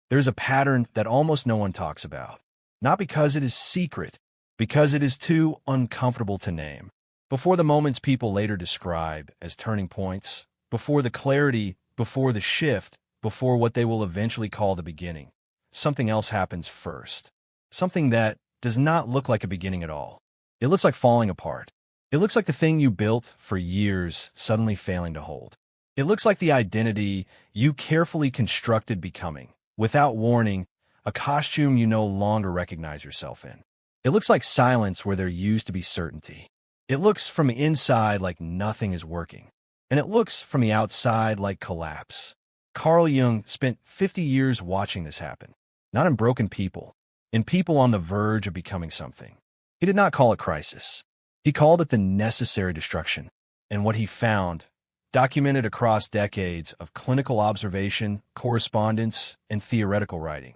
There's a pattern that almost no one talks about. Not because it is secret, because it is too uncomfortable to name. Before the moments people later describe as turning points, before the clarity, before the shift, before what they will eventually call the beginning, something else happens first. Something that does not look like a beginning at all. It looks like falling apart. It looks like the thing you built for years suddenly failing to hold. It looks like the identity you carefully constructed becoming, without warning, a costume you no longer recognize yourself in. It looks like silence where there used to be certainty. It looks from the inside like nothing is working. And it looks from the outside like collapse. Carl Jung spent 50 years watching this happen. Not in broken people, in people on the verge of becoming something. He did not call it crisis. He called it the necessary destruction. And what he found, documented across decades of clinical observation, correspondence, and theoretical writing,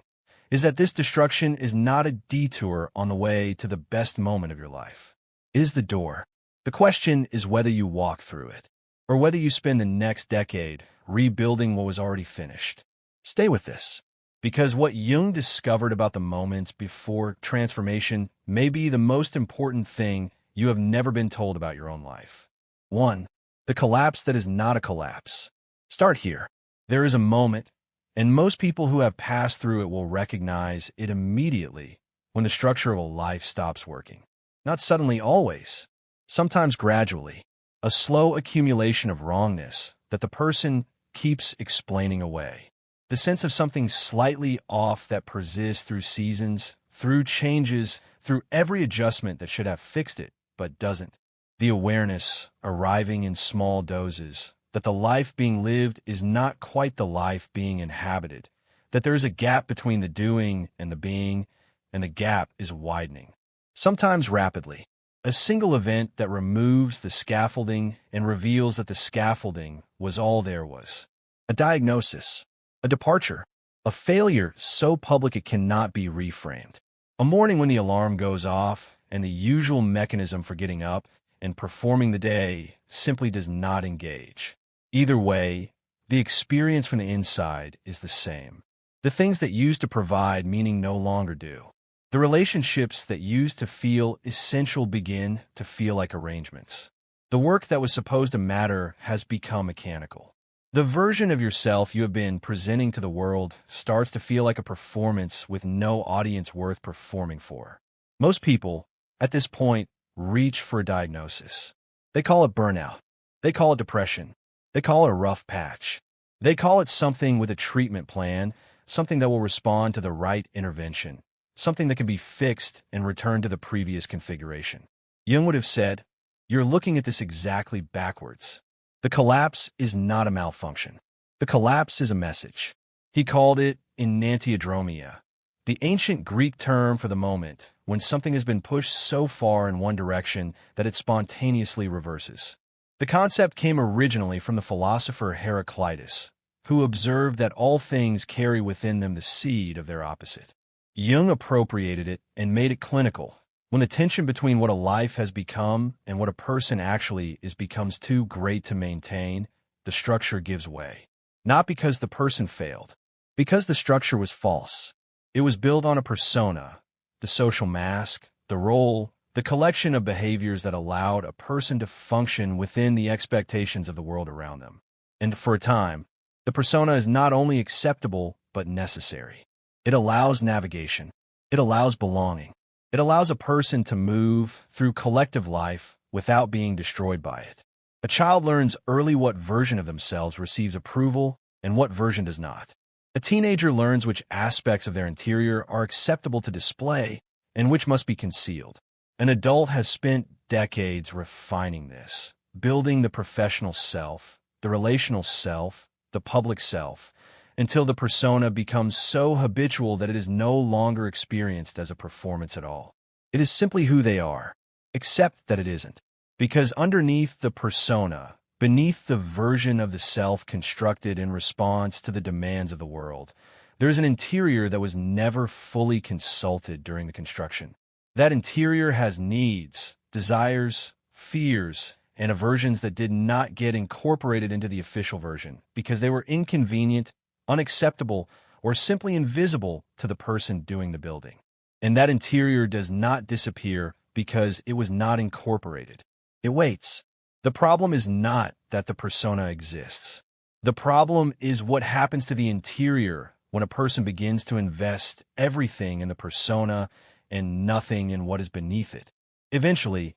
is that this destruction is not a detour on the way to the best moment of your life. It is the door. The question is whether you walk through it, or whether you spend the next decade rebuilding what was already finished. Stay with this, because what Jung discovered about the moments before transformation may be the most important thing you have never been told about your own life. 1. The collapse that is not a collapse. Start here. There is a moment, and most people who have passed through it will recognize it immediately when the structure of a life stops working. Not suddenly, always. Sometimes gradually. A slow accumulation of wrongness that the person keeps explaining away. The sense of something slightly off that persists through seasons, through changes, through every adjustment that should have fixed it, but doesn't. The awareness, arriving in small doses, that the life being lived is not quite the life being inhabited, that there is a gap between the doing and the being, and the gap is widening. Sometimes rapidly. A single event that removes the scaffolding and reveals that the scaffolding was all there was. A diagnosis, a departure, a failure so public it cannot be reframed. A morning when the alarm goes off and the usual mechanism for getting up and performing the day simply does not engage. Either way, the experience from the inside is the same. The things that used to provide meaning no longer do. The relationships that used to feel essential begin to feel like arrangements. The work that was supposed to matter has become mechanical. The version of yourself you have been presenting to the world starts to feel like a performance with no audience worth performing for. Most people, at this point, reach for a diagnosis. They call it burnout. They call it depression. They call it a rough patch. They call it something with a treatment plan, something that will respond to the right intervention. Something that can be fixed and returned to the previous configuration. Jung would have said, you're looking at this exactly backwards. The collapse is not a malfunction. The collapse is a message. He called it enantiodromia, the ancient Greek term for the moment when something has been pushed so far in one direction that it spontaneously reverses. The concept came originally from the philosopher Heraclitus, who observed that all things carry within them the seed of their opposite. Jung appropriated it and made it clinical. When the tension between what a life has become and what a person actually is becomes too great to maintain, the structure gives way. Not because the person failed, because the structure was false. It was built on a persona, the social mask, the role, the collection of behaviors that allowed a person to function within the expectations of the world around them. And for a time, the persona is not only acceptable, but necessary. It allows navigation. It allows belonging. It allows a person to move through collective life without being destroyed by it. A child learns early what version of themselves receives approval and what version does not. A teenager learns which aspects of their interior are acceptable to display and which must be concealed. An adult has spent decades refining this, building the professional self, the relational self, the public self, until the persona becomes so habitual that it is no longer experienced as a performance at all. It is simply who they are, except that it isn't. Because underneath the persona, beneath the version of the self constructed in response to the demands of the world, there is an interior that was never fully consulted during the construction. That interior has needs, desires, fears, and aversions that did not get incorporated into the official version because they were inconvenient, unacceptable, or simply invisible to the person doing the building. And that interior does not disappear because it was not incorporated. It waits. The problem is not that the persona exists. The problem is what happens to the interior when a person begins to invest everything in the persona and nothing in what is beneath it. Eventually,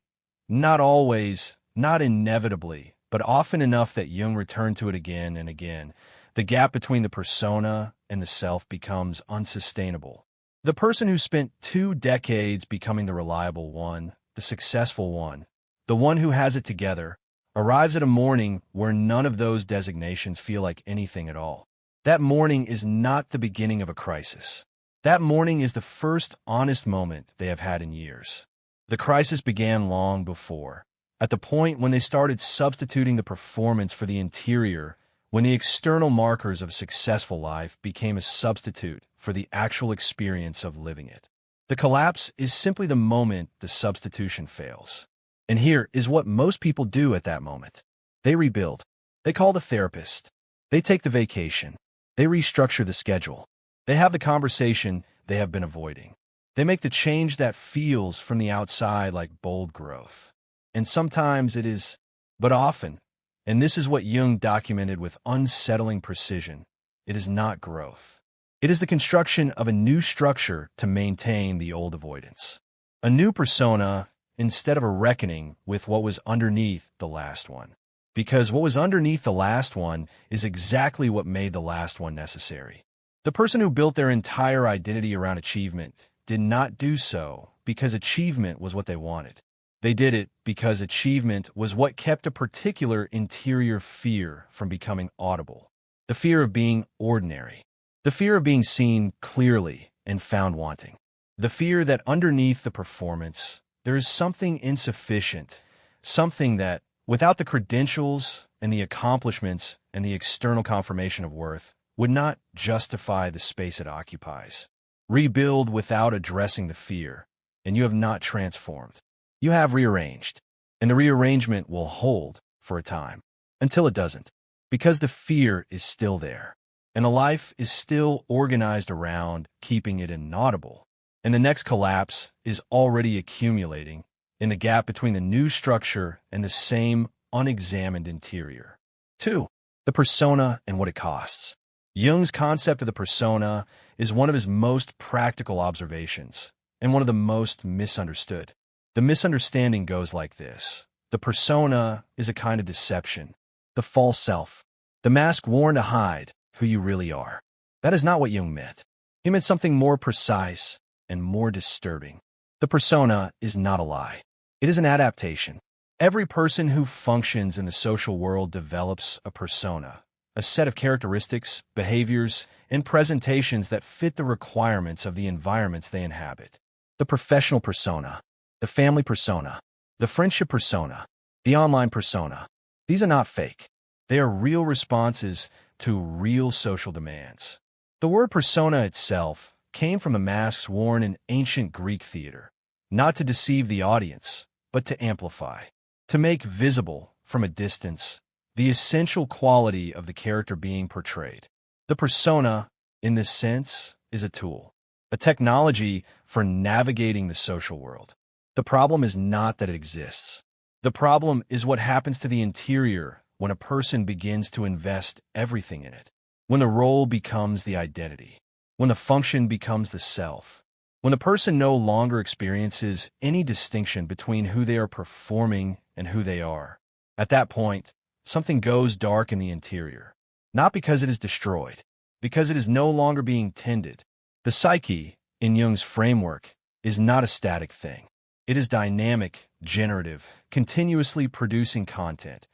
not always, not inevitably, but often enough that Jung returned to it again and again, the gap between the persona and the self becomes unsustainable. The person who spent 2 decades becoming the reliable one, the successful one, the one who has it together, arrives at a morning where none of those designations feel like anything at all. That morning is not the beginning of a crisis. That morning is the first honest moment they have had in years. The crisis began long before, at the point when they started substituting the performance for the interior, when the external markers of a successful life became a substitute for the actual experience of living it. The collapse is simply the moment the substitution fails. And here is what most people do at that moment. They rebuild. They call the therapist. They take the vacation. They restructure the schedule. They have the conversation they have been avoiding. They make the change that feels from the outside like bold growth. And sometimes it is, but often, and this is what Jung documented with unsettling precision, it is not growth. It is the construction of a new structure to maintain the old avoidance. A new persona instead of a reckoning with what was underneath the last one. Because what was underneath the last one is exactly what made the last one necessary. The person who built their entire identity around achievement did not do so because achievement was what they wanted. They did it because achievement was what kept a particular interior fear from becoming audible. The fear of being ordinary. The fear of being seen clearly and found wanting. The fear that underneath the performance, there is something insufficient, something that, without the credentials and the accomplishments and the external confirmation of worth, would not justify the space it occupies. Rebuild without addressing the fear, and you have not transformed. You have rearranged, and the rearrangement will hold for a time, until it doesn't, because the fear is still there, and the life is still organized around keeping it inaudible, and the next collapse is already accumulating in the gap between the new structure and the same unexamined interior. 2. The persona and what it costs. Jung's concept of the persona is one of his most practical observations, and one of the most misunderstood. The misunderstanding goes like this. The persona is a kind of deception, the false self, the mask worn to hide who you really are. That is not what Jung meant. He meant something more precise and more disturbing. The persona is not a lie. It is an adaptation. Every person who functions in the social world develops a persona, a set of characteristics, behaviors, and presentations that fit the requirements of the environments they inhabit. The professional persona, the family persona, the friendship persona, the online persona. These are not fake. They are real responses to real social demands. The word persona itself came from the masks worn in ancient Greek theater, not to deceive the audience, but to amplify, to make visible from a distance the essential quality of the character being portrayed. The persona, in this sense, is a tool, a technology for navigating the social world. The problem is not that it exists. The problem is what happens to the interior when a person begins to invest everything in it, when the role becomes the identity, when the function becomes the self, when the person no longer experiences any distinction between who they are performing and who they are. At that point, something goes dark in the interior, not because it is destroyed, because it is no longer being tended. The psyche, in Jung's framework, is not a static thing. It is dynamic, generative, continuously producing content,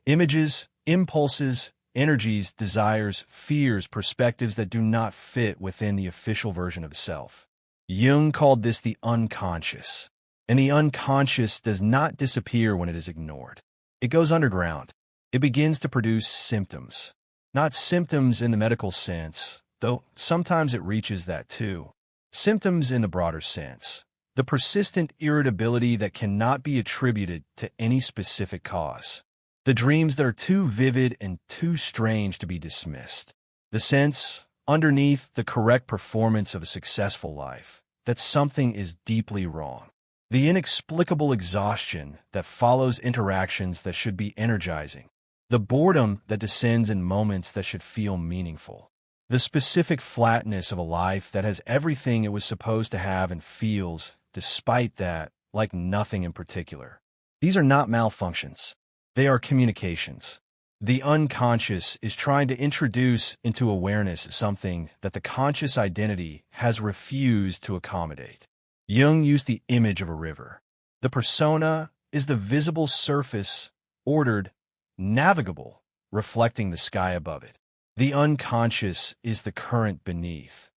images, impulses, energies, desires, fears, perspectives that do not fit within the official version of self. Jung called this the unconscious, and the unconscious does not disappear when it is ignored. It goes underground. It begins to produce symptoms. Not symptoms in the medical sense, though sometimes it reaches that too. Symptoms in the broader sense. The persistent irritability that cannot be attributed to any specific cause. The dreams that are too vivid and too strange to be dismissed. The sense, underneath the correct performance of a successful life, that something is deeply wrong. The inexplicable exhaustion that follows interactions that should be energizing. The boredom that descends in moments that should feel meaningful. The specific flatness of a life that has everything it was supposed to have and feels, despite that, like nothing in particular. These are not malfunctions. They are communications. The unconscious is trying to introduce into awareness something that the conscious identity has refused to accommodate. Jung used the image of a river. The persona is the visible surface, ordered, navigable, reflecting the sky above it. The unconscious is the current beneath,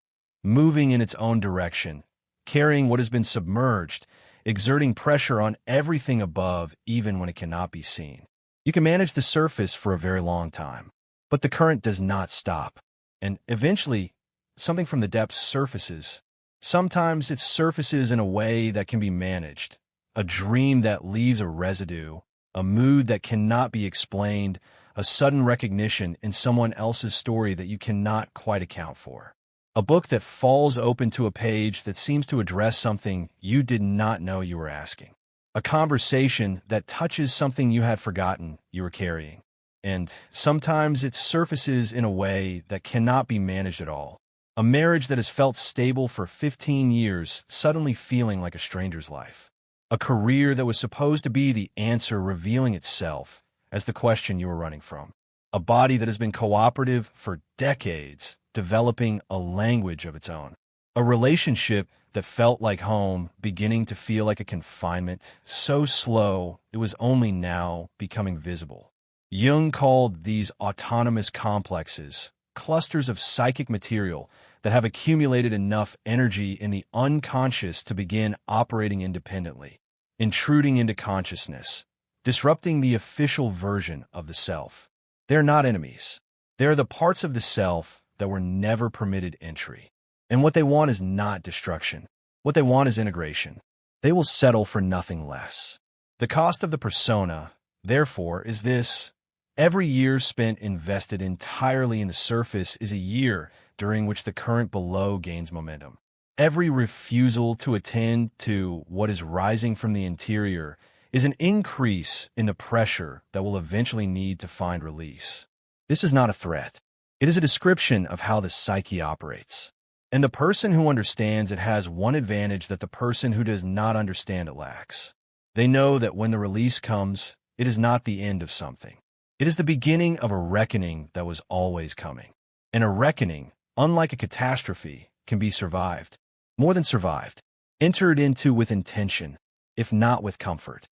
moving in its own direction, carrying what has been submerged, exerting pressure on everything above even when it cannot be seen. You can manage the surface for a very long time, but the current does not stop, and eventually, something from the depths surfaces. Sometimes it surfaces in a way that can be managed, a dream that leaves a residue, a mood that cannot be explained, a sudden recognition in someone else's story that you cannot quite account for. A book that falls open to a page that seems to address something you did not know you were asking. A conversation that touches something you had forgotten you were carrying. And sometimes it surfaces in a way that cannot be managed at all. A marriage that has felt stable for 15 years suddenly feeling like a stranger's life. A career that was supposed to be the answer revealing itself as the question you were running from. A body that has been cooperative for decades, developing a language of its own. A relationship that felt like home, beginning to feel like a confinement, so slow it was only now becoming visible. Jung called these autonomous complexes clusters of psychic material that have accumulated enough energy in the unconscious to begin operating independently, intruding into consciousness, disrupting the official version of the self. They're not enemies. They're the parts of the self that were never permitted entry. And what they want is not destruction. What they want is integration. They will settle for nothing less. The cost of the persona, therefore, is this. Every year spent invested entirely in the surface is a year during which the current below gains momentum. Every refusal to attend to what is rising from the interior is an increase in the pressure that will eventually need to find release. This is not a threat. It is a description of how the psyche operates. And the person who understands it has one advantage that the person who does not understand it lacks. They know that when the release comes, it is not the end of something. It is the beginning of a reckoning that was always coming. And a reckoning, unlike a catastrophe, can be survived. More than survived. Entered into with intention, if not with comfort.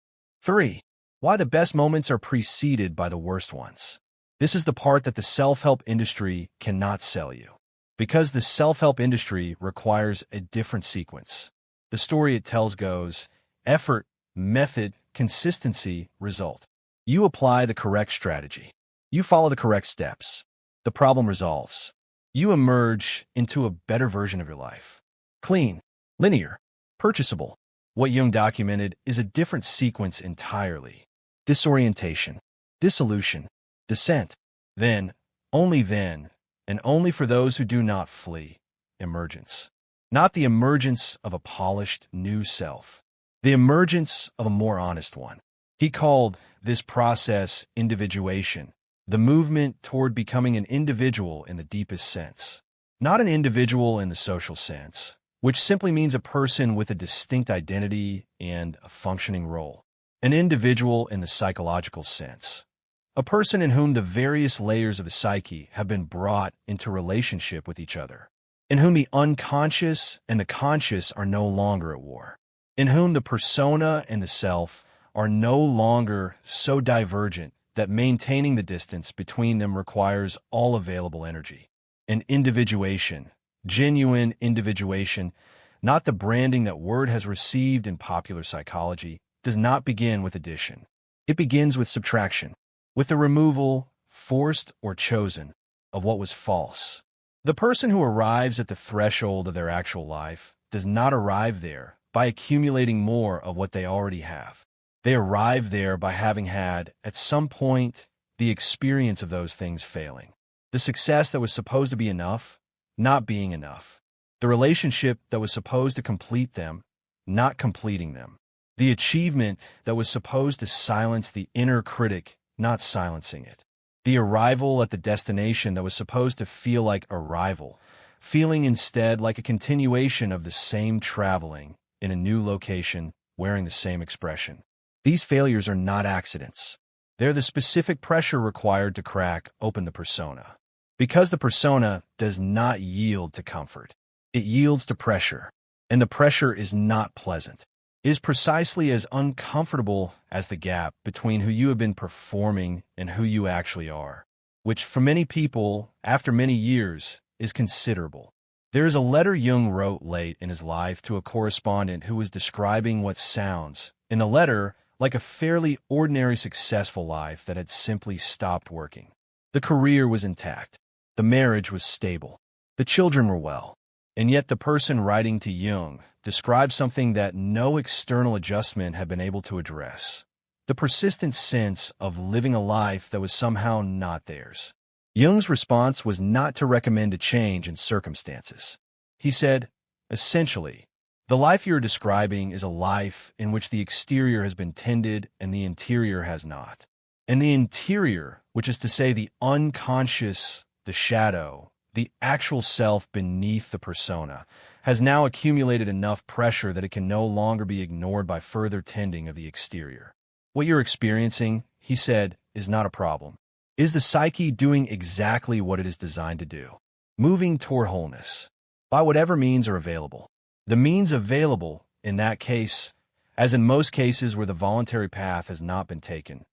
3. Why the best moments are preceded by the worst ones. This is the part that the self-help industry cannot sell you. Because the self-help industry requires a different sequence. The story it tells goes, effort, method, consistency, result. You apply the correct strategy. You follow the correct steps. The problem resolves. You emerge into a better version of your life. Clean, linear, purchasable. What Jung documented is a different sequence entirely. Disorientation, dissolution, descent. Then, and only for those who do not flee, emergence. Not the emergence of a polished new self. The emergence of a more honest one. He called this process individuation, the movement toward becoming an individual in the deepest sense. Not an individual in the social sense, which simply means a person with a distinct identity and a functioning role. An individual in the psychological sense. A person in whom the various layers of the psyche have been brought into relationship with each other. In whom the unconscious and the conscious are no longer at war. In whom the persona and the self are no longer so divergent that maintaining the distance between them requires all available energy. An individuation, genuine individuation, not the branding that word has received in popular psychology, does not begin with addition. It begins with subtraction, with the removal, forced or chosen, of what was false. The person who arrives at the threshold of their actual life does not arrive there by accumulating more of what they already have. They arrive there by having had, at some point, the experience of those things failing. The success that was supposed to be enough not being enough. The relationship that was supposed to complete them, not completing them. The achievement that was supposed to silence the inner critic, not silencing it. The arrival at the destination that was supposed to feel like arrival, feeling instead like a continuation of the same traveling in a new location, wearing the same expression. These failures are not accidents. They're the specific pressure required to crack open the persona. Because the persona does not yield to comfort. It yields to pressure, and the pressure is not pleasant. It is precisely as uncomfortable as the gap between who you have been performing and who you actually are, which for many people, after many years, is considerable. There is a letter Jung wrote late in his life to a correspondent who was describing what sounds, in the letter, like a fairly ordinary successful life that had simply stopped working. The career was intact. The marriage was stable. The children were well. And yet the person writing to Jung described something that no external adjustment had been able to address. The persistent sense of living a life that was somehow not theirs. Jung's response was not to recommend a change in circumstances. He said, essentially, the life you're describing is a life in which the exterior has been tended and the interior has not. And the interior, which is to say the unconscious, the shadow, the actual self beneath the persona, has now accumulated enough pressure that it can no longer be ignored by further tending of the exterior. What you're experiencing, he said, is not a problem. Is the psyche doing exactly what it is designed to do? Moving toward wholeness, by whatever means are available. The means available, in that case, as in most cases where the voluntary path has not been taken,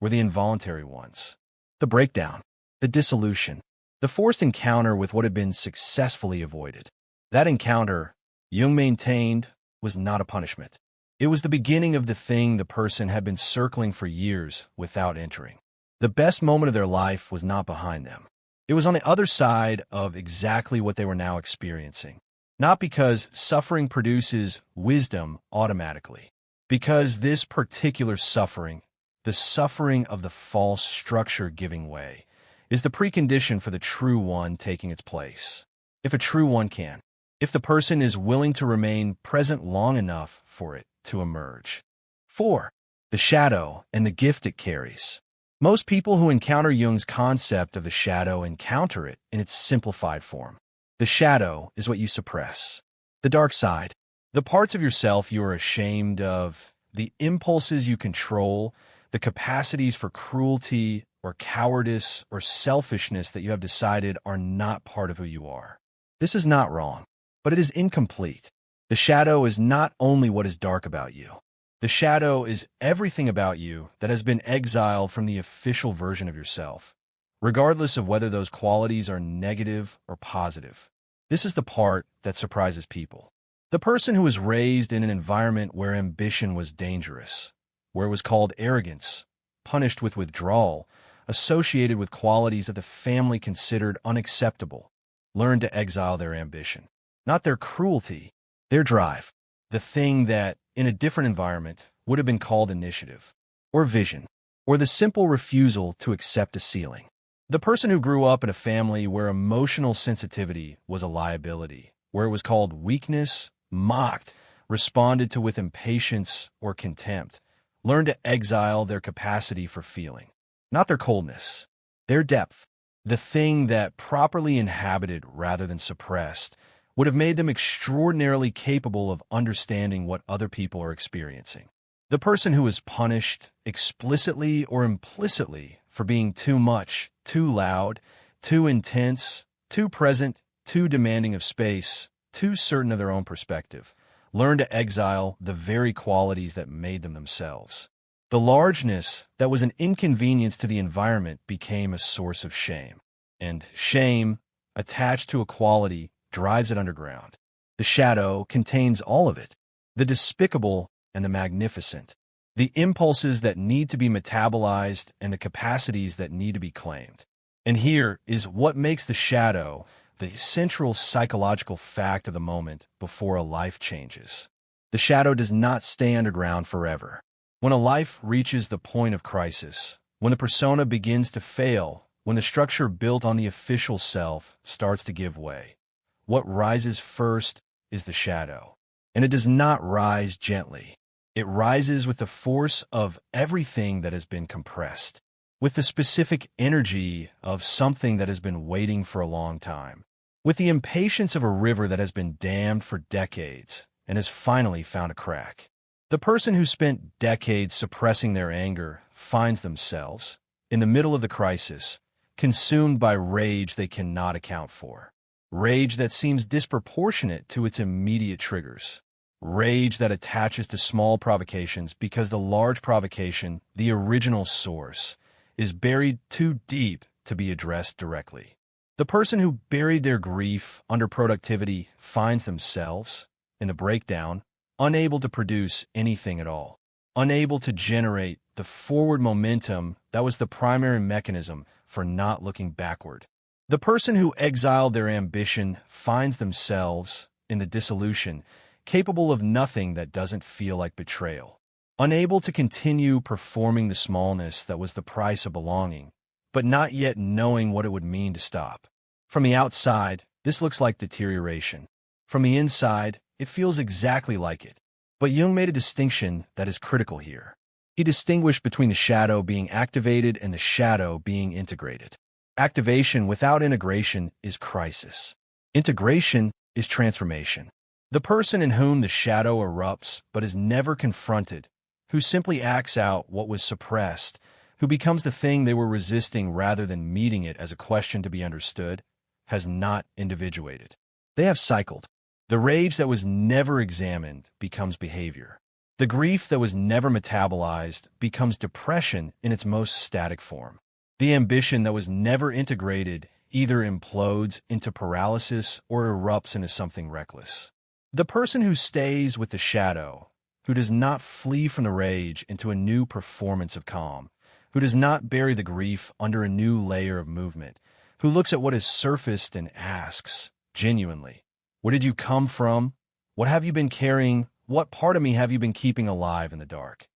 were the involuntary ones. The breakdown, the dissolution, the forced encounter with what had been successfully avoided. That encounter, Jung maintained, was not a punishment. It was the beginning of the thing the person had been circling for years without entering. The best moment of their life was not behind them. It was on the other side of exactly what they were now experiencing. Not because suffering produces wisdom automatically. Because this particular suffering, the suffering of the false structure giving way, is the precondition for the true one taking its place. If a true one can. If the person is willing to remain present long enough for it to emerge. 4. The shadow and the gift it carries. Most people who encounter Jung's concept of the shadow encounter it in its simplified form. The shadow is what you suppress. The dark side. The parts of yourself you are ashamed of. The impulses you control. The capacities for cruelty or cowardice or selfishness that you have decided are not part of who you are. This is not wrong, but it is incomplete. The shadow is not only what is dark about you. The shadow is everything about you that has been exiled from the official version of yourself, regardless of whether those qualities are negative or positive. This is the part that surprises people. The person who was raised in an environment where ambition was dangerous, where it was called arrogance, punished with withdrawal, associated with qualities that the family considered unacceptable, learned to exile their ambition. Not their cruelty, their drive. The thing that, in a different environment, would have been called initiative, or vision, or the simple refusal to accept a ceiling. The person who grew up in a family where emotional sensitivity was a liability, where it was called weakness, mocked, responded to with impatience or contempt, learned to exile their capacity for feeling. Not their coldness, their depth. The thing that, properly inhabited rather than suppressed, would have made them extraordinarily capable of understanding what other people are experiencing. The person who is punished, explicitly or implicitly, for being too much, too loud, too intense, too present, too demanding of space, too certain of their own perspective, learn to exile the very qualities that made them themselves. The largeness that was an inconvenience to the environment became a source of shame. And shame, attached to a quality, drives it underground. The shadow contains all of it, the despicable and the magnificent, the impulses that need to be metabolized and the capacities that need to be claimed. And here is what makes the shadow the central psychological fact of the moment before a life changes. The shadow does not stay underground forever. When a life reaches the point of crisis, when the persona begins to fail, when the structure built on the official self starts to give way, what rises first is the shadow. And it does not rise gently. It rises with the force of everything that has been compressed, with the specific energy of something that has been waiting for a long time, with the impatience of a river that has been dammed for decades and has finally found a crack. The person who spent decades suppressing their anger finds themselves, in the middle of the crisis, consumed by rage they cannot account for. Rage that seems disproportionate to its immediate triggers. Rage that attaches to small provocations because the large provocation, the original source, is buried too deep to be addressed directly. The person who buried their grief under productivity finds themselves, in the breakdown, unable to produce anything at all, unable to generate the forward momentum that was the primary mechanism for not looking backward. The person who exiled their ambition finds themselves, in the dissolution, capable of nothing that doesn't feel like betrayal, unable to continue performing the smallness that was the price of belonging, but not yet knowing what it would mean to stop. From the outside, this looks like deterioration. From the inside, it feels exactly like it. But Jung made a distinction that is critical here. He distinguished between the shadow being activated and the shadow being integrated. Activation without integration is crisis. Integration is transformation. The person in whom the shadow erupts but is never confronted, who simply acts out what was suppressed, who becomes the thing they were resisting rather than meeting it as a question to be understood, has not individuated. They have cycled. The rage that was never examined becomes behavior. The grief that was never metabolized becomes depression in its most static form. The ambition that was never integrated either implodes into paralysis or erupts into something reckless. The person who stays with the shadow, who does not flee from the rage into a new performance of calm, who does not bury the grief under a new layer of movement, who looks at what has surfaced and asks, genuinely, where did you come from? What have you been carrying? What part of me have you been keeping alive in the dark?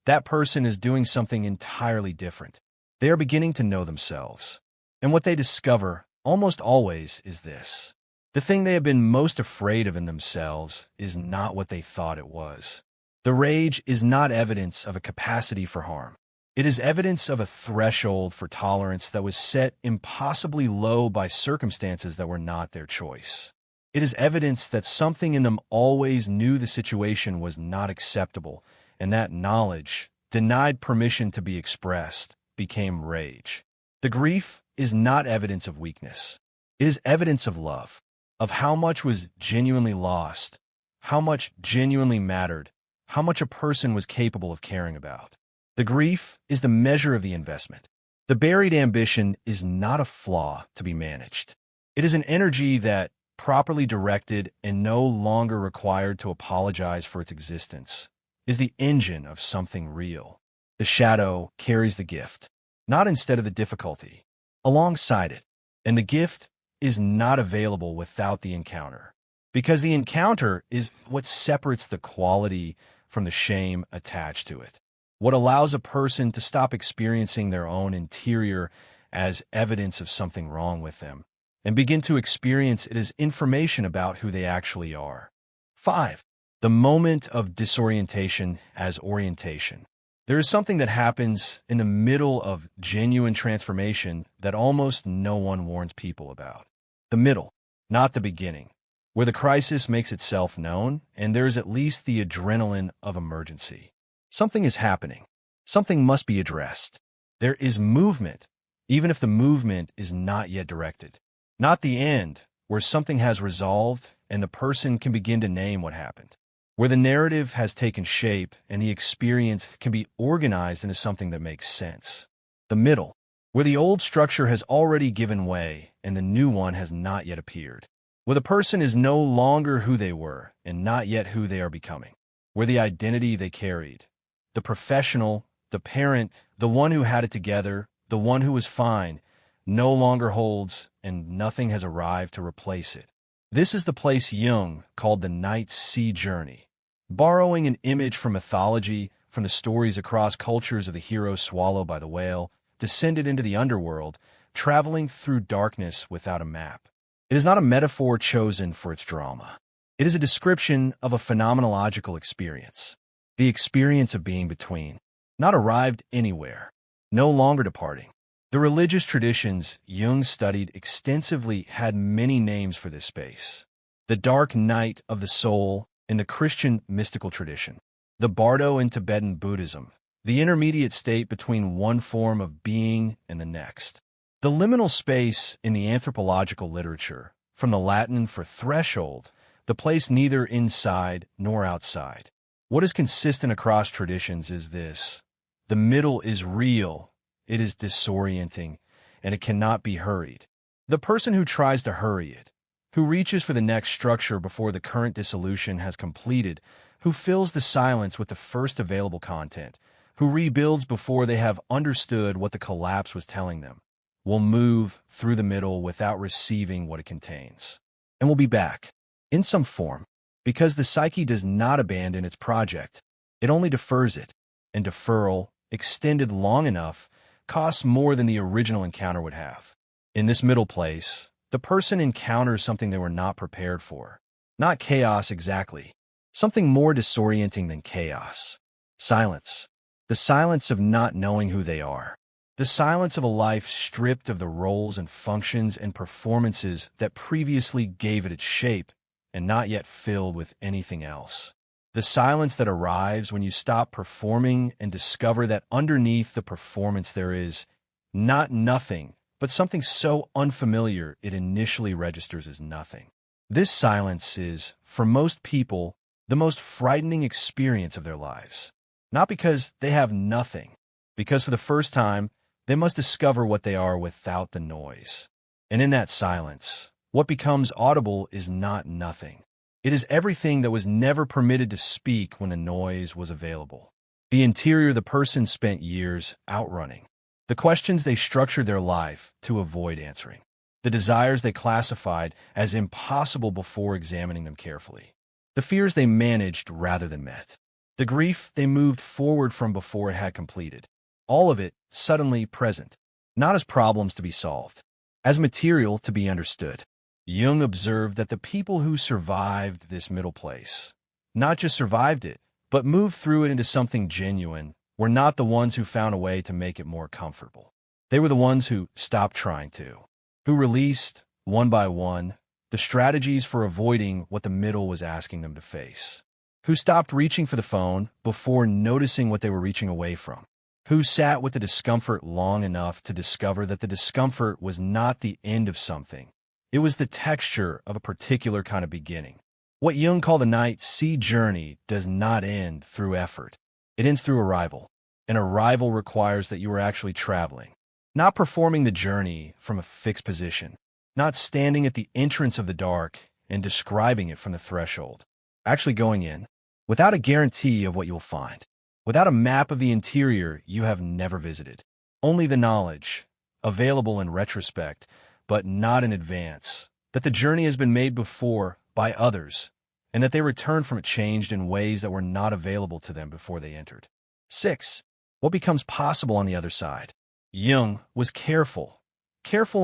That person is doing something entirely different. They are beginning to know themselves. And what they discover, almost always, is this. The thing they have been most afraid of in themselves is not what they thought it was. The rage is not evidence of a capacity for harm. It is evidence of a threshold for tolerance that was set impossibly low by circumstances that were not their choice. It is evidence that something in them always knew the situation was not acceptable, and that knowledge, denied permission to be expressed, became rage. The grief is not evidence of weakness. It is evidence of love, of how much was genuinely lost, how much genuinely mattered, how much a person was capable of caring about. The grief is the measure of the investment. The buried ambition is not a flaw to be managed. It is an energy that, properly directed and no longer required to apologize for its existence, is the engine of something real. The shadow carries the gift, not instead of the difficulty, alongside it, and the gift is not available without the encounter, because the encounter is what separates the quality from the shame attached to it, what allows a person to stop experiencing their own interior as evidence of something wrong with them, and begin to experience it as information about who they actually are. 5. The moment of disorientation as orientation. There is something that happens in the middle of genuine transformation that almost no one warns people about. The middle, not the beginning, where the crisis makes itself known and there is at least the adrenaline of emergency. Something is happening. Something must be addressed. There is movement, even if the movement is not yet directed. Not the end, where something has resolved and the person can begin to name what happened, where the narrative has taken shape and the experience can be organized into something that makes sense. The middle, where the old structure has already given way and the new one has not yet appeared, where the person is no longer who they were and not yet who they are becoming, where the identity they carried, the professional, the parent, the one who had it together, the one who was fine, no longer holds, and nothing has arrived to replace it. This is the place Jung called the night sea journey. Borrowing an image from mythology, from the stories across cultures of the hero swallowed by the whale, descended into the underworld, traveling through darkness without a map. It is not a metaphor chosen for its drama. It is a description of a phenomenological experience, the experience of being between, not arrived anywhere, no longer departing. The religious traditions Jung studied extensively had many names for this space. The dark night of the soul in the Christian mystical tradition, the bardo in Tibetan Buddhism, the intermediate state between one form of being and the next. The liminal space in the anthropological literature, from the Latin for threshold, the place neither inside nor outside. What is consistent across traditions is this: the middle is real, it is disorienting, and it cannot be hurried. The person who tries to hurry it, who reaches for the next structure before the current dissolution has completed, who fills the silence with the first available content, who rebuilds before they have understood what the collapse was telling them, will move through the middle without receiving what it contains, and will be back, in some form, because the psyche does not abandon its project, it only defers it, and deferral, extended long enough, costs more than the original encounter would have. In this middle place, the person encounters something they were not prepared for. Not chaos exactly, something more disorienting than chaos. Silence. The silence of not knowing who they are. The silence of a life stripped of the roles and functions and performances that previously gave it its shape and not yet filled with anything else. The silence that arrives when you stop performing and discover that underneath the performance there is not nothing, but something so unfamiliar it initially registers as nothing. This silence is, for most people, the most frightening experience of their lives. Not because they have nothing, because for the first time, they must discover what they are without the noise. And in that silence, what becomes audible is not nothing. It is everything that was never permitted to speak when the noise was available. The interior the person spent years outrunning. The questions they structured their life to avoid answering. The desires they classified as impossible before examining them carefully. The fears they managed rather than met. The grief they moved forward from before it had completed. All of it suddenly present, not as problems to be solved, as material to be understood. Jung observed that the people who survived this middle place, not just survived it, but moved through it into something genuine, were not the ones who found a way to make it more comfortable. They were the ones who stopped trying to, who released, one by one, the strategies for avoiding what the middle was asking them to face, who stopped reaching for the phone before noticing what they were reaching away from, who sat with the discomfort long enough to discover that the discomfort was not the end of something. It was the texture of a particular kind of beginning. What Jung called the night sea journey does not end through effort. It ends through arrival. And arrival requires that you are actually traveling, not performing the journey from a fixed position, not standing at the entrance of the dark and describing it from the threshold, actually going in, without a guarantee of what you will find, without a map of the interior you have never visited. Only the knowledge, available in retrospect, but not in advance, that the journey has been made before by others, and that they returned from it changed in ways that were not available to them before they entered. 6. What becomes possible on the other side? Jung was careful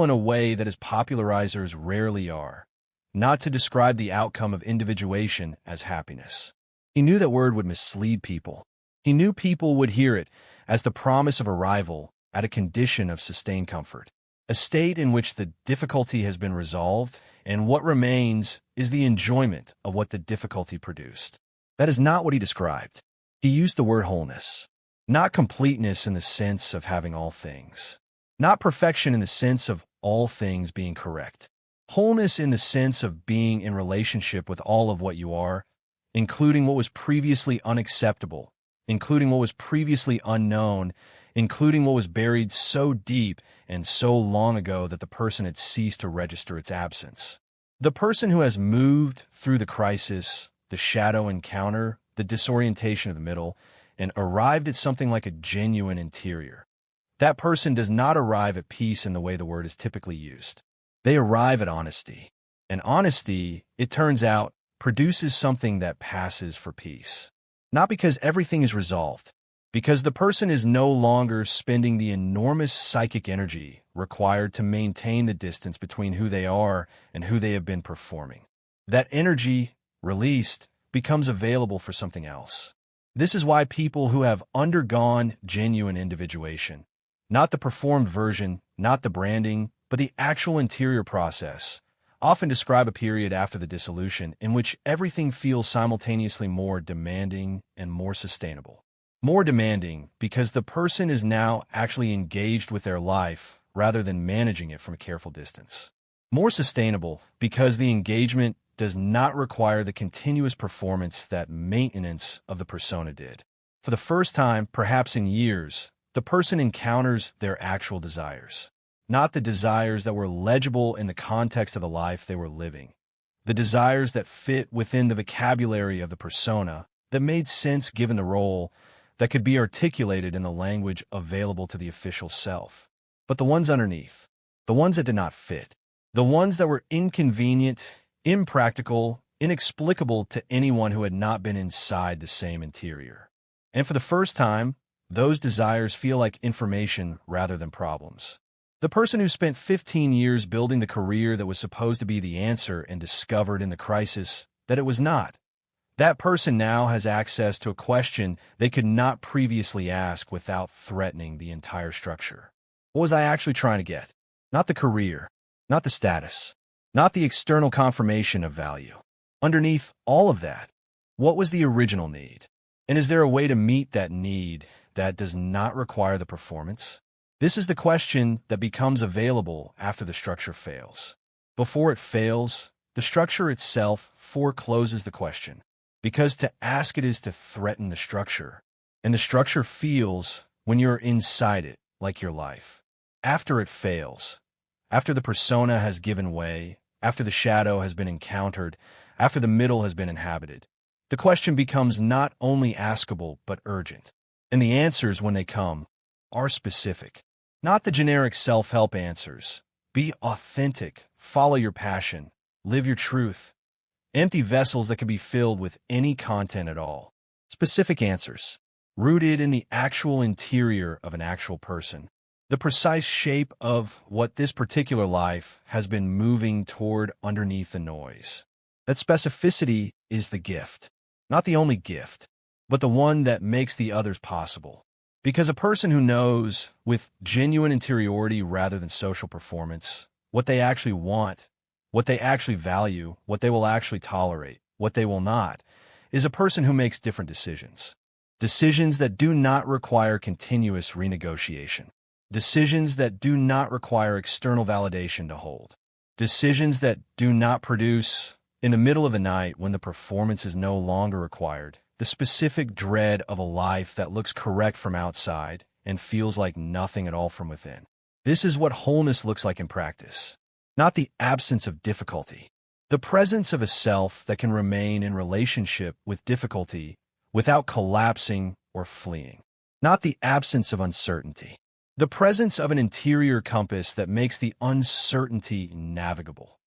in a way that his popularizers rarely are, not to describe the outcome of individuation as happiness. He knew that word would mislead people. He knew people would hear it as the promise of arrival at a condition of sustained comfort, a state in which the difficulty has been resolved, and what remains is the enjoyment of what the difficulty produced. That is not what he described. He used the word wholeness, not completeness in the sense of having all things, not perfection in the sense of all things being correct, wholeness in the sense of being in relationship with all of what you are, including what was previously unacceptable, including what was previously unknown, including what was buried so deep and so long ago that the person had ceased to register its absence. The person who has moved through the crisis, the shadow encounter, the disorientation of the middle, and arrived at something like a genuine interior. That person does not arrive at peace in the way the word is typically used. They arrive at honesty. And honesty, it turns out, produces something that passes for peace. Not because everything is resolved, because the person is no longer spending the enormous psychic energy required to maintain the distance between who they are and who they have been performing. That energy, released, becomes available for something else. This is why people who have undergone genuine individuation, not the performed version, not the branding, but the actual interior process, often describe a period after the dissolution in which everything feels simultaneously more demanding and more sustainable. More demanding because the person is now actually engaged with their life rather than managing it from a careful distance. More sustainable because the engagement does not require the continuous performance that maintenance of the persona did. For the first time, perhaps in years, the person encounters their actual desires. Not the desires that were legible in the context of the life they were living. The desires that fit within the vocabulary of the persona, that made sense given the role, that could be articulated in the language available to the official self. But the ones underneath, the ones that did not fit, the ones that were inconvenient, impractical, inexplicable to anyone who had not been inside the same interior. And for the first time, those desires feel like information rather than problems. The person who spent 15 years building the career that was supposed to be the answer and discovered in the crisis that it was not. That person now has access to a question they could not previously ask without threatening the entire structure. What was I actually trying to get? Not the career, not the status, not the external confirmation of value. Underneath all of that, what was the original need? And is there a way to meet that need that does not require the performance? This is the question that becomes available after the structure fails. Before it fails, the structure itself forecloses the question, because to ask it is to threaten the structure, and the structure feels, when you're inside it, like your life. After it fails, after the persona has given way, after the shadow has been encountered, after the middle has been inhabited, the question becomes not only askable but urgent. And the answers, when they come, are specific. Not the generic self-help answers. Be authentic, follow your passion, live your truth. Empty vessels that can be filled with any content at all. Specific answers, rooted in the actual interior of an actual person. The precise shape of what this particular life has been moving toward underneath the noise. That specificity is the gift. Not the only gift, but the one that makes the others possible. Because a person who knows, with genuine interiority rather than social performance, what they actually want, what they actually value, what they will actually tolerate, what they will not, is a person who makes different decisions. Decisions that do not require continuous renegotiation. Decisions that do not require external validation to hold. Decisions that do not produce, in the middle of the night when the performance is no longer required, the specific dread of a life that looks correct from outside and feels like nothing at all from within. This is what wholeness looks like in practice. Not the absence of difficulty. The presence of a self that can remain in relationship with difficulty without collapsing or fleeing. Not the absence of uncertainty. The presence of an interior compass that makes the uncertainty navigable.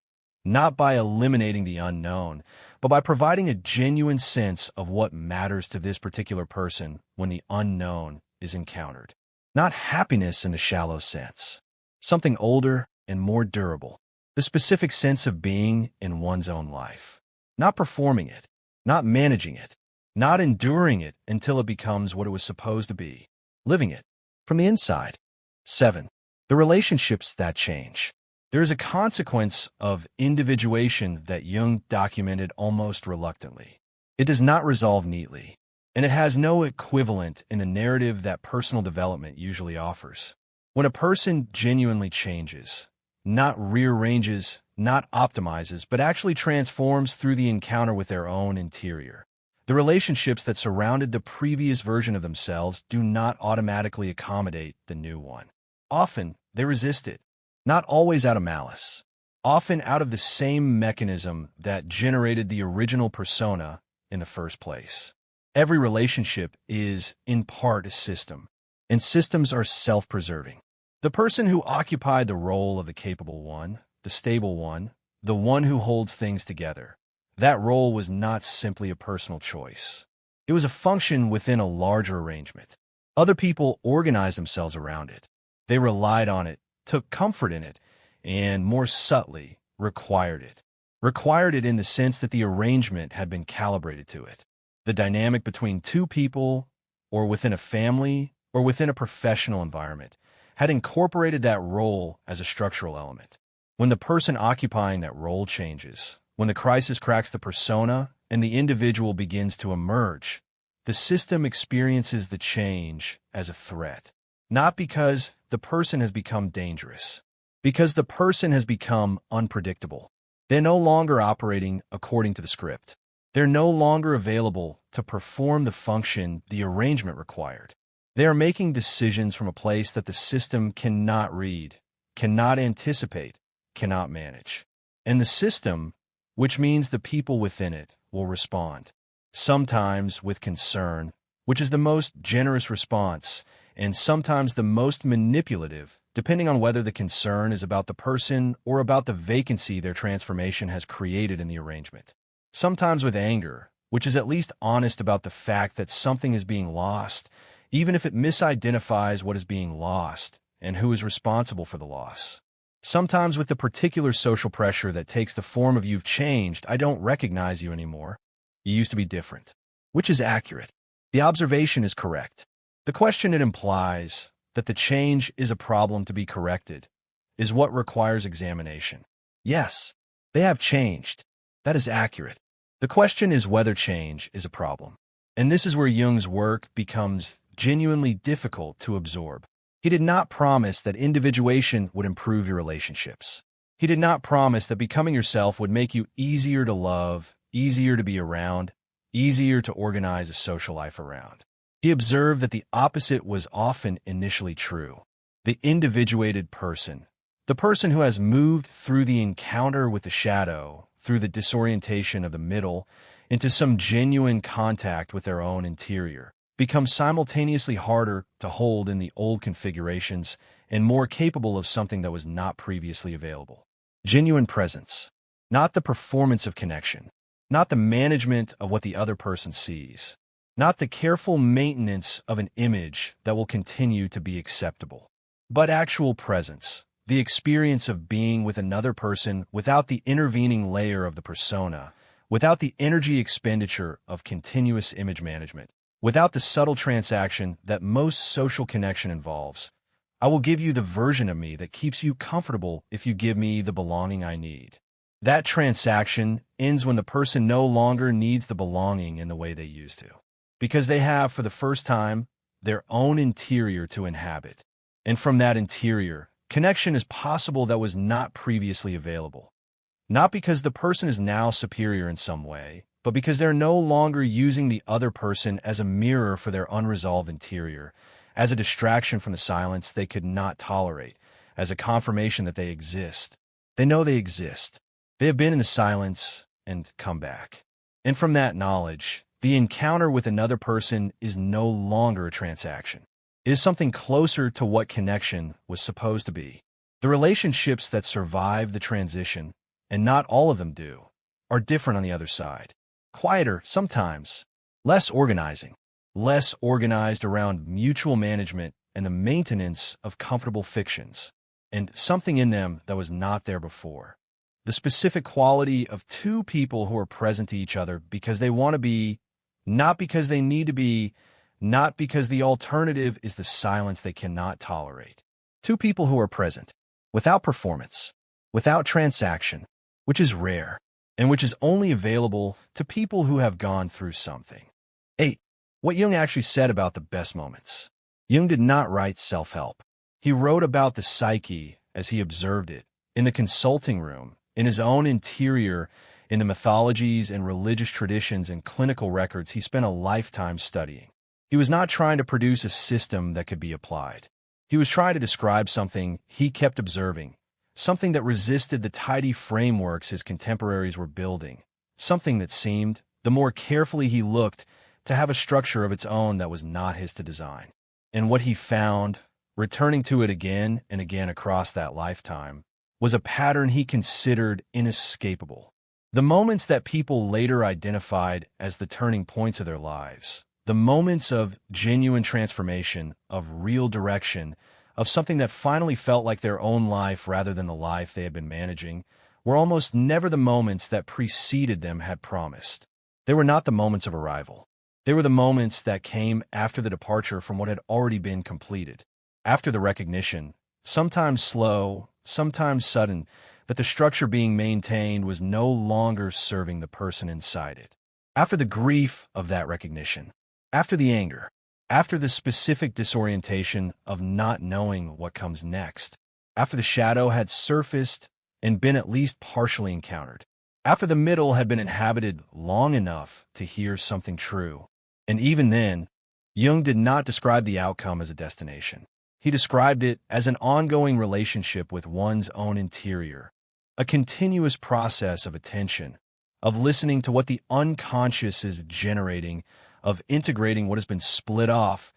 Not by eliminating the unknown, but by providing a genuine sense of what matters to this particular person when the unknown is encountered. Not happiness in a shallow sense. Something older and more durable. The specific sense of being in one's own life. Not performing it, not managing it, not enduring it until it becomes what it was supposed to be. Living it from the inside. 7. The relationships that change. There is a consequence of individuation that Jung documented almost reluctantly. It does not resolve neatly, and it has no equivalent in the narrative that personal development usually offers. When a person genuinely changes, not rearranges, not optimizes, but actually transforms through the encounter with their own interior, the relationships that surrounded the previous version of themselves do not automatically accommodate the new one. Often, they resist it. Not always out of malice, often out of the same mechanism that generated the original persona in the first place. Every relationship is, in part, a system, and systems are self-preserving. The person who occupied the role of the capable one, the stable one, the one who holds things together, that role was not simply a personal choice. It was a function within a larger arrangement. Other people organized themselves around it. They relied on it, took comfort in it, and more subtly, required it. Required it in the sense that the arrangement had been calibrated to it. The dynamic between two people, or within a family, or within a professional environment, had incorporated that role as a structural element. When the person occupying that role changes, when the crisis cracks the persona and the individual begins to emerge, the system experiences the change as a threat. Not because the person has become dangerous, because the person has become unpredictable. They're no longer operating according to the script. They're no longer available to perform the function the arrangement required. They are making decisions from a place that the system cannot read, cannot anticipate, cannot manage. And the system, which means the people within it, will respond. Sometimes with concern, which is the most generous response, and sometimes the most manipulative, depending on whether the concern is about the person or about the vacancy their transformation has created in the arrangement. Sometimes with anger, which is at least honest about the fact that something is being lost, even if it misidentifies what is being lost and who is responsible for the loss. Sometimes with the particular social pressure that takes the form of "you've changed, I don't recognize you anymore. You used to be different," which is accurate. The observation is correct. The question it implies, that the change is a problem to be corrected, is what requires examination. Yes, they have changed. That is accurate. The question is whether change is a problem. And this is where Jung's work becomes genuinely difficult to absorb. He did not promise that individuation would improve your relationships. He did not promise that becoming yourself would make you easier to love, easier to be around, easier to organize a social life around. He observed that the opposite was often initially true. The individuated person, the person who has moved through the encounter with the shadow, through the disorientation of the middle, into some genuine contact with their own interior, becomes simultaneously harder to hold in the old configurations and more capable of something that was not previously available. Genuine presence, not the performance of connection, not the management of what the other person sees, not the careful maintenance of an image that will continue to be acceptable, but actual presence, the experience of being with another person without the intervening layer of the persona, without the energy expenditure of continuous image management, without the subtle transaction that most social connection involves. I will give you the version of me that keeps you comfortable if you give me the belonging I need. That transaction ends when the person no longer needs the belonging in the way they used to, because they have, for the first time, their own interior to inhabit. And from that interior, connection is possible that was not previously available. Not because the person is now superior in some way, but because they're no longer using the other person as a mirror for their unresolved interior, as a distraction from the silence they could not tolerate, as a confirmation that they exist. They know they exist. They have been in the silence and come back. And from that knowledge, the encounter with another person is no longer a transaction. It is something closer to what connection was supposed to be. The relationships that survive the transition, and not all of them do, are different on the other side. Quieter, sometimes. Less organizing. Less organized around mutual management and the maintenance of comfortable fictions. And something in them that was not there before. The specific quality of two people who are present to each other because they want to be, not because they need to be, not because the alternative is the silence they cannot tolerate. Two people who are present, without performance, without transaction, which is rare, and which is only available to people who have gone through something. 8. What Jung actually said about the best moments. Jung did not write self-help. He wrote about the psyche as he observed it, in the consulting room, in his own interior, in the mythologies and religious traditions and clinical records he spent a lifetime studying. He was not trying to produce a system that could be applied. He was trying to describe something he kept observing, something that resisted the tidy frameworks his contemporaries were building, something that seemed, the more carefully he looked, to have a structure of its own that was not his to design. And what he found, returning to it again and again across that lifetime, was a pattern he considered inescapable. The moments that people later identified as the turning points of their lives, The moments of genuine transformation, of real direction, of something that finally felt like their own life rather than the life they had been managing, were almost never the moments that preceded them had promised. They were not the moments of arrival. They were the moments that came after the departure from what had already been completed, after the recognition, sometimes slow, sometimes sudden, that the structure being maintained was no longer serving the person inside it. After the grief of that recognition, after the anger, after the specific disorientation of not knowing what comes next, after the shadow had surfaced and been at least partially encountered, after the middle had been inhabited long enough to hear something true. And even then, Jung did not describe the outcome as a destination. He described it as an ongoing relationship with one's own interior, a continuous process of attention, of listening to what the unconscious is generating, of integrating what has been split off,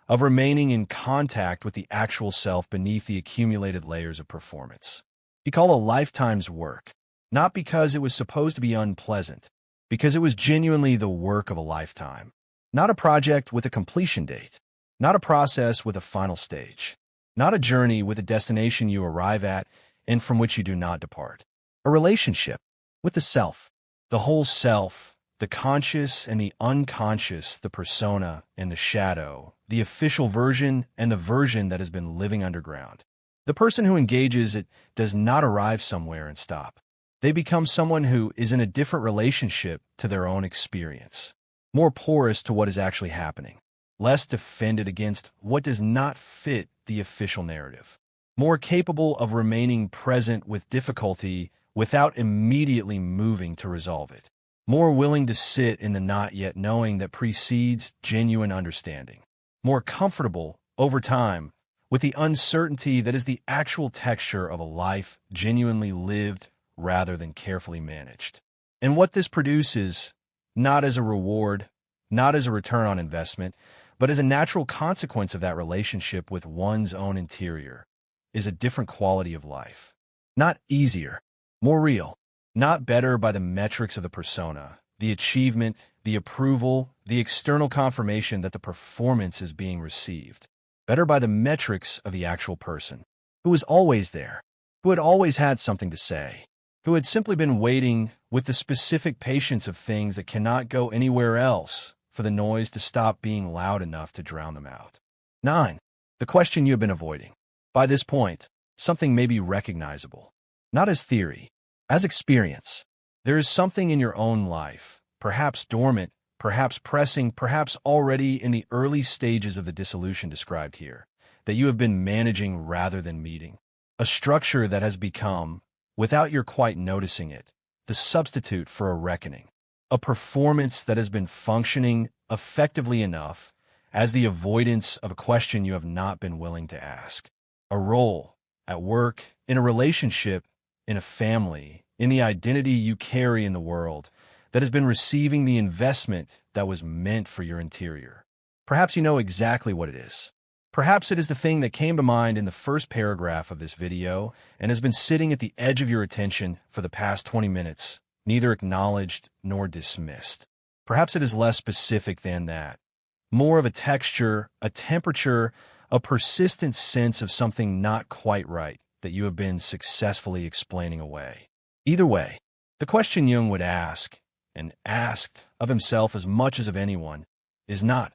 of remaining in contact with the actual self beneath the accumulated layers of performance. He called a lifetime's work, not because it was supposed to be unpleasant, because it was genuinely the work of a lifetime. Not a project with a completion date, not a process with a final stage, not a journey with a destination you arrive at and from which you do not depart. A relationship with the self, the whole self, the conscious and the unconscious, the persona and the shadow, the official version and the version that has been living underground. The person who engages it does not arrive somewhere and stop. They become someone who is in a different relationship to their own experience, more porous to what is actually happening, less defended against what does not fit the official narrative, more capable of remaining present with difficulty without immediately moving to resolve it, more willing to sit in the not yet knowing that precedes genuine understanding, more comfortable over time with the uncertainty that is the actual texture of a life genuinely lived rather than carefully managed. And what this produces, not as a reward, not as a return on investment, but as a natural consequence of that relationship with one's own interior, is a different quality of life. Not easier, more real, not better by the metrics of the persona, the achievement, the approval, the external confirmation that the performance is being received. Better by the metrics of the actual person, who was always there, who had always had something to say, who had simply been waiting with the specific patience of things that cannot go anywhere else for the noise to stop being loud enough to drown them out. 9. The question you have been avoiding. By this point, something may be recognizable, not as theory, as experience. There is something in your own life, perhaps dormant, perhaps pressing, perhaps already in the early stages of the dissolution described here, that you have been managing rather than meeting. A structure that has become, without your quite noticing it, the substitute for a reckoning. A performance that has been functioning effectively enough as the avoidance of a question you have not been willing to ask. A role, at work, in a relationship, in a family, in the identity you carry in the world, that has been receiving the investment that was meant for your interior. Perhaps you know exactly what it is. Perhaps it is the thing that came to mind in the first paragraph of this video and has been sitting at the edge of your attention for the past 20 minutes, neither acknowledged nor dismissed. Perhaps it is less specific than that. More of a texture, a temperature, a persistent sense of something not quite right that you have been successfully explaining away. Either way, the question Jung would ask, and asked of himself as much as of anyone, is not,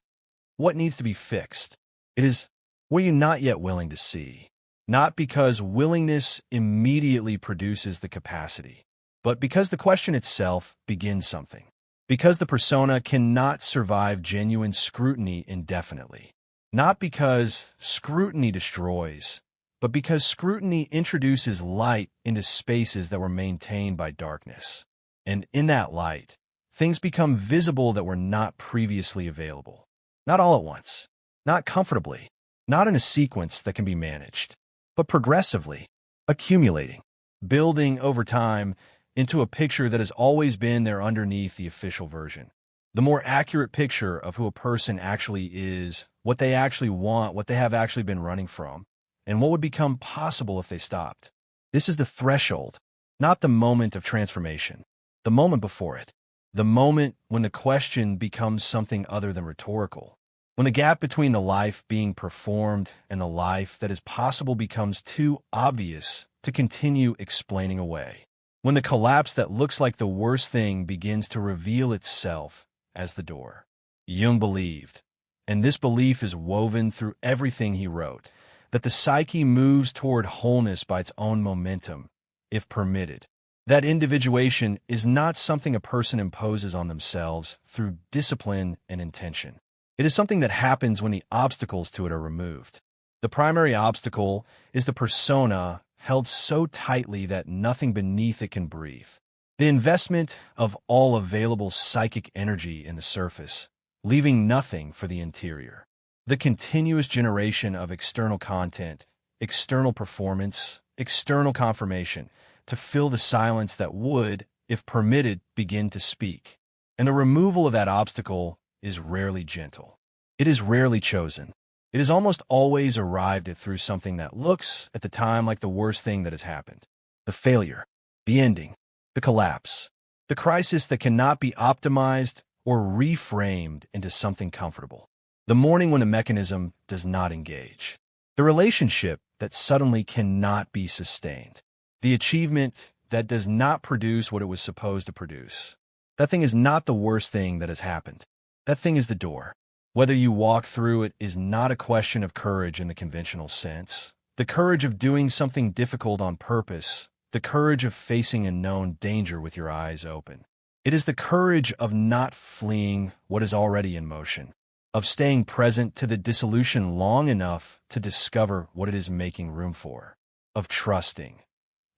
what needs to be fixed? It is, what are you not yet willing to see? Not because willingness immediately produces the capacity, but because the question itself begins something. Because the persona cannot survive genuine scrutiny indefinitely. Not because scrutiny destroys, but because scrutiny introduces light into spaces that were maintained by darkness. And in that light, things become visible that were not previously available. Not all at once, not comfortably, not in a sequence that can be managed, but progressively, accumulating, building over time into a picture that has always been there underneath the official version. The more accurate picture of who a person actually is, what they actually want, what they have actually been running from, and what would become possible if they stopped. This is the threshold, not the moment of transformation, the moment before it. The moment when the question becomes something other than rhetorical. When the gap between the life being performed and the life that is possible becomes too obvious to continue explaining away. When the collapse that looks like the worst thing begins to reveal itself as the door. Jung believed, and this belief is woven through everything he wrote, that the psyche moves toward wholeness by its own momentum, if permitted. That individuation is not something a person imposes on themselves through discipline and intention. It is something that happens when the obstacles to it are removed. The primary obstacle is the persona held so tightly that nothing beneath it can breathe. The investment of all available psychic energy in the surface, leaving nothing for the interior. The continuous generation of external content, external performance, external confirmation, to fill the silence that would, if permitted, begin to speak. And the removal of that obstacle is rarely gentle. It is rarely chosen. It is almost always arrived at through something that looks, at the time, like the worst thing that has happened. The failure, the ending, the collapse, the crisis that cannot be optimized or reframed into something comfortable. The morning when the mechanism does not engage. The relationship that suddenly cannot be sustained. The achievement that does not produce what it was supposed to produce. That thing is not the worst thing that has happened. That thing is the door. Whether you walk through it is not a question of courage in the conventional sense. The courage of doing something difficult on purpose. The courage of facing a known danger with your eyes open. It is the courage of not fleeing what is already in motion. Of staying present to the dissolution long enough to discover what it is making room for. Of trusting.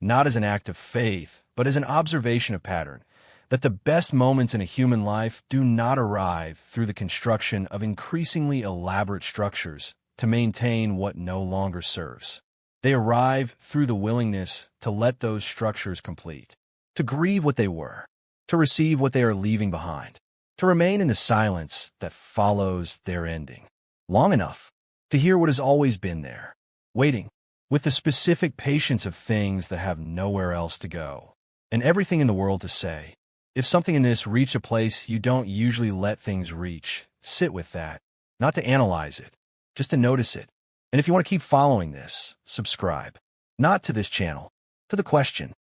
Not as an act of faith, but as an observation of pattern, that the best moments in a human life do not arrive through the construction of increasingly elaborate structures to maintain what no longer serves. They arrive through the willingness to let those structures complete, to grieve what they were, to receive what they are leaving behind, to remain in the silence that follows their ending, long enough to hear what has always been there, waiting, with the specific patience of things that have nowhere else to go, and everything in the world to say. If something in this reached a place you don't usually let things reach, sit with that, not to analyze it, just to notice it. And if you want to keep following this, subscribe. Not to this channel, to the question.